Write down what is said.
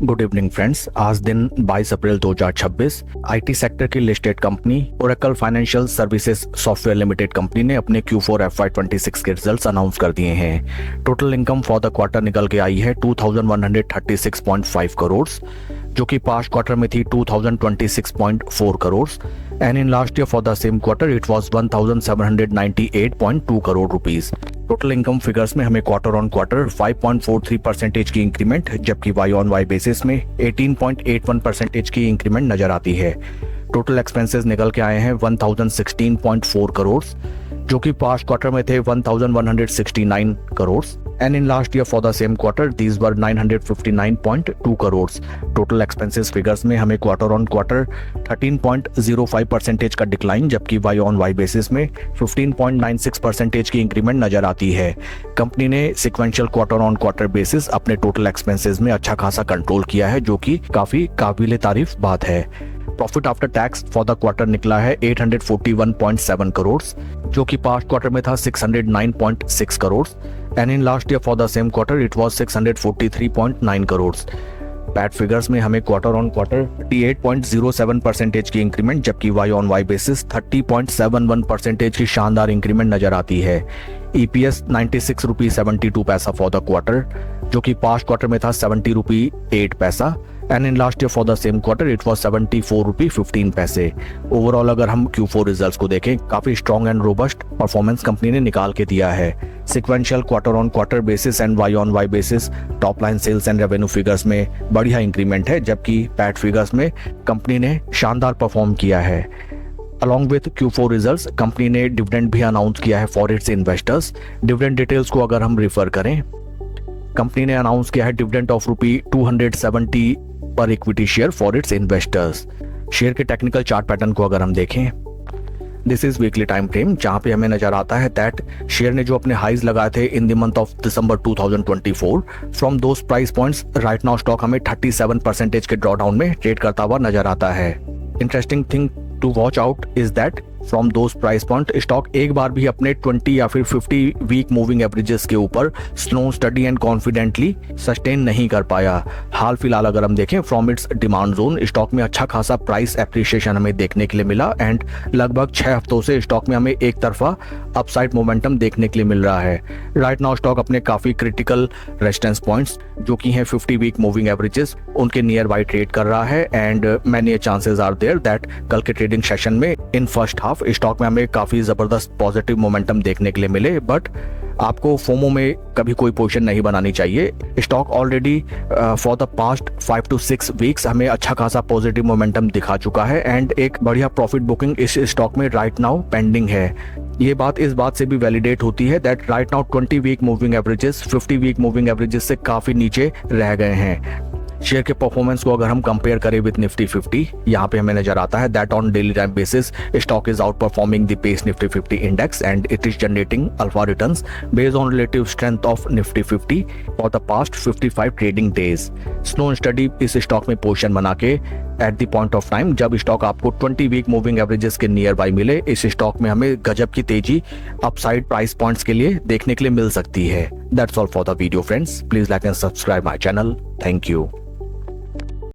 Good evening friends. आज दिन 22 अप्रैल 2026। IT sector की listed company Oracle financial services software limited company ने अपने Q4 FY26 के रिजल्ट्स अनाउंस कर दिए हैं। Total income for the quarter निकल के आई है 2136.5 करोड़, जो कि पास्ट क्वार्टर में थी 2026.4 crore and in last year for the same quarter it was 1798.2 crore rupees. Total income figures में हमें क्वार्टर ऑन क्वार्टर 5.43% की इंक्रीमेंट, जबकि वाई ऑन वाई बेसिस में 18.81% की इंक्रीमेंट नजर आती है। टोटल एक्सपेंसेस निकल के आए हैं 1016.4 करोड़, जो कि पास्ट क्वार्टर में थे 1169 crore and in last year for the same quarter these were 959.2 crore. Total expenses figures में हमें क्वार्टर ऑन क्वार्टर 13.05% का डिक्लाइन, जबकि वाई ऑन वाई बेसिस में 15.96% की इंक्रीमेंट नजर आती है। कंपनी ने sequential quarter on quarter basis अपने टोटल एक्सपेंसेस में अच्छा खासा कंट्रोल किया है, जो कि काफी काबिले तारीफ बात है। Profit after tax for the quarter निकला है 841.7 करोड़, जो कि पास्ट क्वार्टर में था 609.6 crore and in last year for the same quarter it was 643.9 crore. PAT figures में हमें क्वार्टर ऑन क्वार्टर 38.07% की इंक्रीमेंट, जबकि वाई ऑन वाई बेसिस 30.71% की शानदार इंक्रीमेंट नजर आती है। EPS 96 रुपी 72 पैसा फॉर द क्वार्टर, जो कि पास्ट क्वार्टर में था 70 रुपी 8 पैसा and in last year for the same quarter it was 74 रुपी 15 पैसे। ओवरऑल अगर हम Q4 रिजल्ट्स को देखें, काफी strong and robust performance company ने निकाल के दिया है। Sequential quarter on quarter basis and Y on Y basis top line sales and revenue figures में बढ़िया इंक्रीमेंट है, जबकि पैट फिगर्स में कंपनी ने शानदार परफॉर्म किया है। Along with Q4 results company ने डिविडेंड भी अनाउंस किया है for its investors. Dividend details को अगर हम रिफर करें, कंपनी ने अनाउंस किया है डिविडेंड ऑफ ₹270 पर equity share for its investors. Share के टेक्निकल चार्ट पैटर्न को अगर हम देखें, this is weekly time frame, जहां पे हमें नजर आता है दैट शेयर ने जो अपने हाईज लगाए थे in the month of December 2024, from those price points right now stock हमें 37% के ड्रॉडाउन में ट्रेड करता हुआ नजर आता है। Interesting thing to watch out is that from those price point stock एक बार भी अपने 20 या फिर 50 वीक मूविंग एवरेजेस के ऊपर slow study and confidently sustain नहीं कर पाया। हाल फिलहाल अगर हम देखें from its demand zone, stock में अच्छा खासा प्राइस एप्रिसिएशन हमें देखने के लिए मिला एंड लगभग 6 हफ्तों से स्टॉक में हमें एक तरफा अपसाइड मोमेंटम देखने के लिए मिल रहा है। राइट नाउ स्टॉक अपने काफी क्रिटिकल रेजिस्टेंस पॉइंट्स, जो कि हैं 50 वीक मूविंग एवरेजेस, उनके नियर बाय ट्रेड कर रहा है and many chances are there that कल के ट्रेडिंग सेशन में इन फर्स्ट हाफ स्टॉक में हमें काफी जबरदस्त पॉजिटिव मोमेंटम देखने के लिए मिले। बट आपको फोमो में कभी कोई पोजीशन नहीं बनानी चाहिए। Stock already for the past 5 to 6 weeks हमें अच्छा खासा पॉजिटिव मोमेंटम दिखा चुका है एंड एक बढ़िया प्रॉफिट बुकिंग इस स्टॉक में राइट नाउ पेंडिंग है। ये बात इस बात से भी वैलिडेट होती है that right now 20 week moving averages 50 week moving averages से काफी नीचे रह गए हैं। शेयर के परफॉर्मेंस को अगर हम कंपेयर करें विद निफ्टी 50, यहाँ पे हमें नजर आता है that on daily time basis stock is outperforming the pace Nifty 50 index and it is generating alpha returns based on relative strength of Nifty 50 for the past 55 trading days. Slow study इस stock में position बना के at the point of time जब stock आपको 20 week moving averages के nearby मिले, इस stock में हमें गजब की तेजी अपसाइड प्राइस पॉइंट्स के लिए देखने के लिए मिल सकती है। That's all for the video friends, please like and subscribe my channel. Thank you.